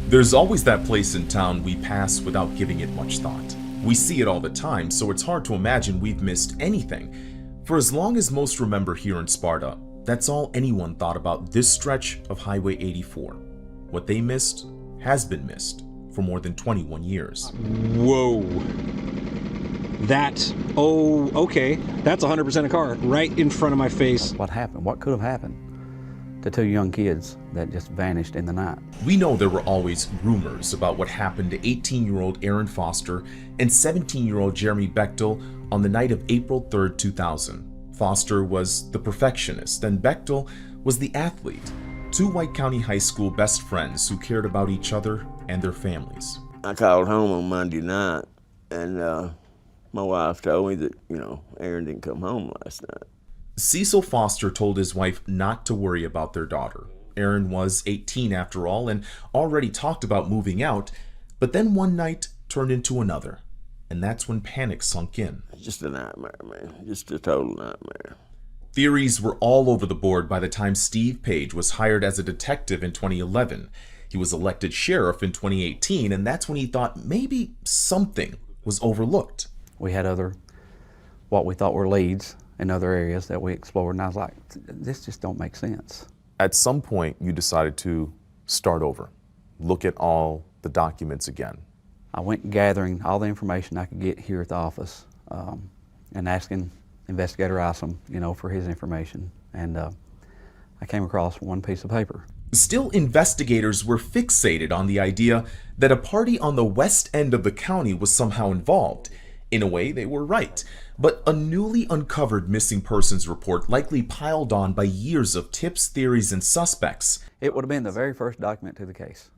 There's always that place in town we pass without giving it much thought. We see it all the time, so it's hard to imagine we've missed anything. For as long as most remember here in Sparta, that's all anyone thought about this stretch of Highway 84. What they missed has been missed for more than 21 years. Whoa. Okay. That's 100% a car right in front of my face. What happened? What could have happened to two young kids that just vanished in the night? We know there were always rumors about what happened to 18-year-old Aaron Foster and 17-year-old Jeremy Bechtel on the night of April 3rd, 2000. Foster was the perfectionist and Bechtel was the athlete, two White County High School best friends who cared about each other and their families. I called home on Monday night and my wife told me that, Aaron didn't come home last night. Cecil Foster told his wife not to worry about their daughter. Aaron was 18 after all and already talked about moving out, but then one night turned into another, and that's when panic sunk in. Just a nightmare, man. Just a total nightmare. Theories were all over the board by the time Steve Page was hired as a detective in 2011. He was elected sheriff in 2018, and that's when he thought maybe something was overlooked. We had what we thought were leads in other areas that we explored, and I was like, this just don't make sense. At some point, you decided to start over, look at all the documents again. I went gathering all the information I could get here at the office and asking Investigator Isom, for his information, and I came across one piece of paper. Still, investigators were fixated on the idea that a party on the west end of the county was somehow involved. In a way, they were right, but a newly uncovered missing persons report, likely piled on by years of tips, theories, and suspects, it would have been the very first document to the case,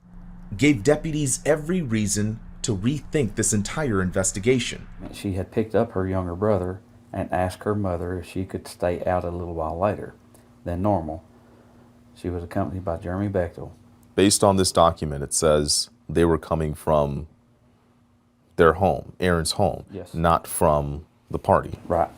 gave deputies every reason to rethink this entire investigation. She had picked up her younger brother and asked her mother if she could stay out a little while later than normal. She was accompanied by Jeremy Bechtel. Based on this document, it says they were coming from their home, Aaron's home, yes, not from the party. Right.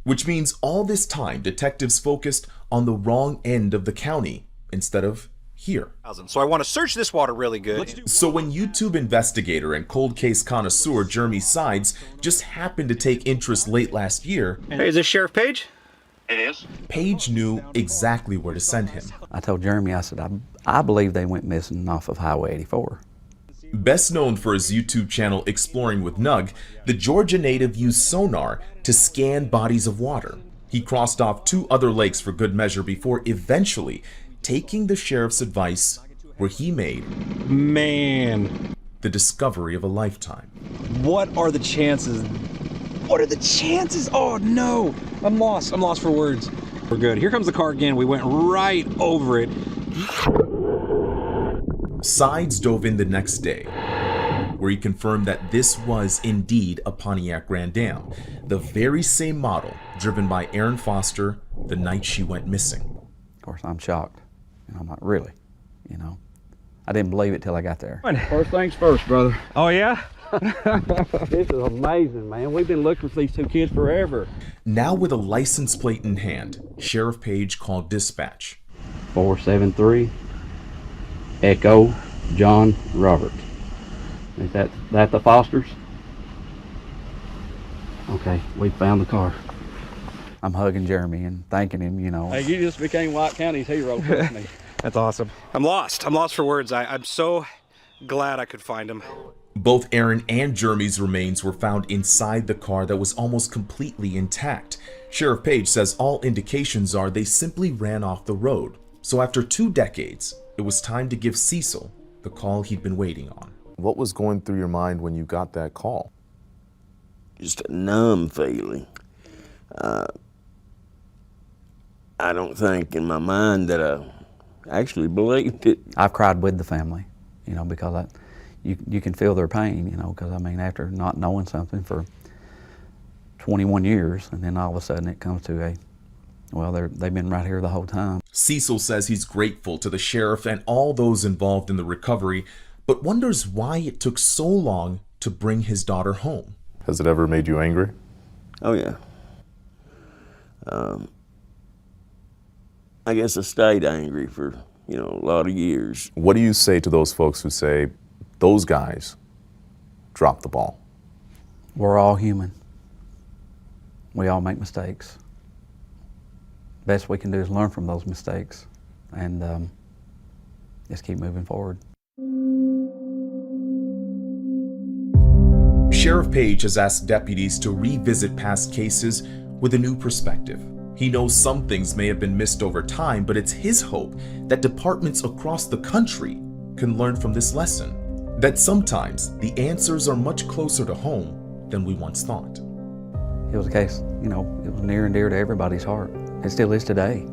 Which means all this time, detectives focused on the wrong end of the county instead of here. So I want to search this water really good. So when YouTube investigator and cold case connoisseur Jeremy Sides just happened to take interest late last year, Hey, is this Sheriff Page? It is. Page knew exactly where to send him. I told Jeremy, I said, I believe they went missing off of Highway 84. Best known for his YouTube channel Exploring with Nug, the Georgia native used sonar to scan bodies of water. He crossed off 2 other lakes for good measure before eventually taking the sheriff's advice, where he made the discovery of a lifetime. What are the chances? What are the chances? Oh no, I'm lost for words. We're good. Here comes the car again. We went right over it. Sides dove in the next day, where he confirmed that this was indeed a Pontiac Grand Am, the very same model driven by Aaron Foster the night she went missing. Of course, I'm shocked. I'm like, really? I didn't believe it till I got there. First things first, brother. Oh yeah? This is amazing, man. We've been looking for these 2 kids forever. Now with a license plate in hand, Sheriff Page called dispatch. 473 Echo John Robert. Is that the Fosters? Okay, we found the car. I'm hugging Jeremy and thanking him, Hey, you just became White County's hero, trust me. That's awesome. I'm lost for words. I'm so glad I could find him. Both Aaron and Jeremy's remains were found inside the car that was almost completely intact. Sheriff Page says all indications are they simply ran off the road. So after 2 decades, it was time to give Cecil the call he'd been waiting on. What was going through your mind when you got that call? Just a numb feeling. I don't think in my mind that I actually believed it. I've cried with the family, because you can feel their pain, because after not knowing something for 21 years, and then all of a sudden it comes to they've been right here the whole time. Cecil says he's grateful to the sheriff and all those involved in the recovery, but wonders why it took so long to bring his daughter home. Has it ever made you angry? Oh yeah. I guess I stayed angry for you know, a lot of years. What do you say to those folks who say those guys dropped the ball? We're all human. We all make mistakes. Best we can do is learn from those mistakes and just keep moving forward. Sheriff Page has asked deputies to revisit past cases with a new perspective. He knows some things may have been missed over time, but it's his hope that departments across the country can learn from this lesson, that sometimes the answers are much closer to home than we once thought. It was a case, you know, it was near and dear to everybody's heart. It still is today.